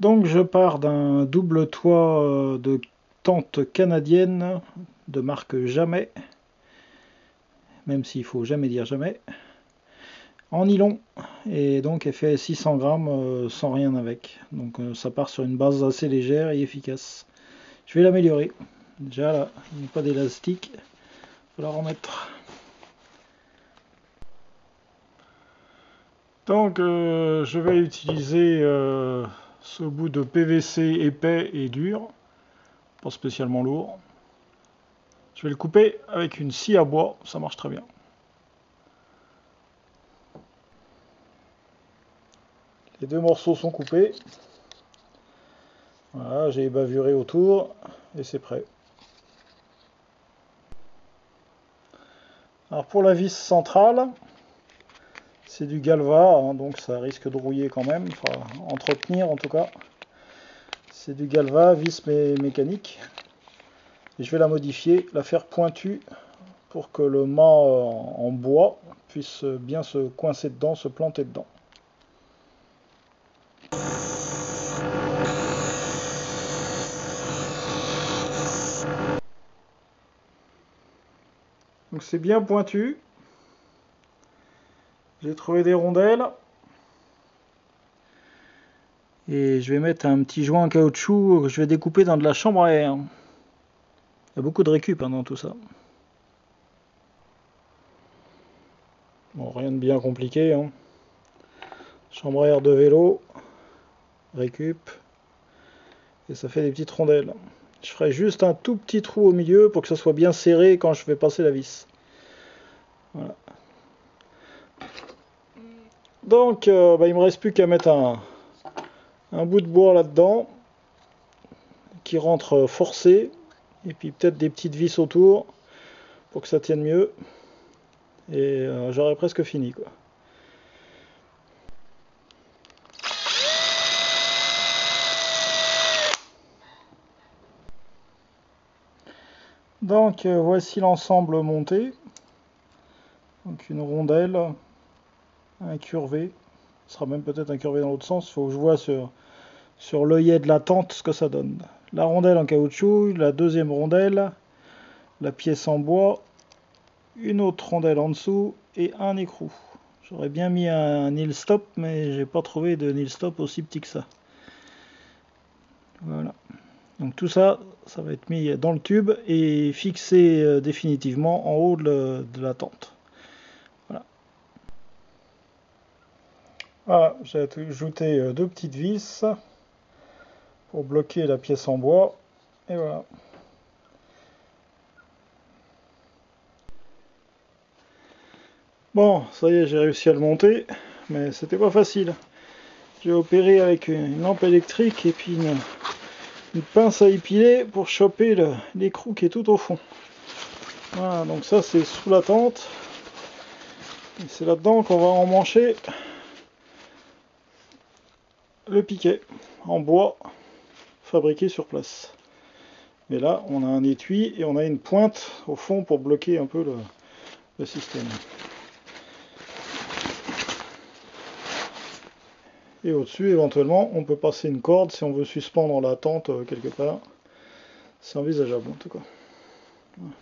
Donc je pars d'un double toit de tente canadienne de marque Jamais, même s'il faut jamais dire jamais, en nylon, et donc elle fait 600 grammes sans rien avec. Donc ça part sur une base assez légère et efficace. Je vais l'améliorer. Déjà là, il n'y a pas d'élastique, il va la remettre. Donc je vais utiliser ce bout de PVC épais et dur, pas spécialement lourd. Je vais le couper avec une scie à bois, ça marche très bien. Les deux morceaux sont coupés. Voilà, j'ai bavuré autour et c'est prêt. Alors pour la vis centrale, c'est du Galva, hein, donc ça risque de rouiller quand même, enfin entretenir en tout cas. C'est du Galva, vis mécanique. Et je vais la modifier, la faire pointue pour que le mât en bois puisse bien se coincer dedans, se planter dedans. Donc c'est bien pointu. J'ai trouvé des rondelles. Et je vais mettre un petit joint en caoutchouc que je vais découper dans de la chambre à air. Il y a beaucoup de récup dans tout ça. Bon, rien de bien compliqué. Hein. Chambre à air de vélo, récup, et ça fait des petites rondelles. Je ferai juste un tout petit trou au milieu pour que ça soit bien serré quand je vais passer la vis. Voilà. Donc, il me reste plus qu'à mettre un bout de bois là-dedans qui rentre forcé, et puis peut-être des petites vis autour pour que ça tienne mieux. Et j'aurai presque fini, quoi. Donc voici l'ensemble monté. Donc une rondelle incurvée. Ce sera même peut-être incurvé dans l'autre sens. Il faut que je vois sur l'œillet de la tente ce que ça donne. La rondelle en caoutchouc, la deuxième rondelle, la pièce en bois, une autre rondelle en dessous et un écrou. J'aurais bien mis un nil stop, mais j'ai pas trouvé de nil stop aussi petit que ça. Voilà. Donc tout ça, ça va être mis dans le tube et fixé définitivement en haut de la tente. Voilà. Voilà, j'ai ajouté deux petites vis pour bloquer la pièce en bois. Et voilà. Bon, ça y est, j'ai réussi à le monter, mais c'était pas facile. J'ai opéré avec une lampe électrique et puis une pince à épiler pour choper l'écrou qui est tout au fond. Voilà, donc ça c'est sous la tente. Et c'est là-dedans qu'on va emmancher le piquet en bois fabriqué sur place. Mais là, on a un étui et on a une pointe au fond pour bloquer un peu le système. Et au-dessus, éventuellement, on peut passer une corde si on veut suspendre la tente quelque part. C'est envisageable en tout cas. Voilà.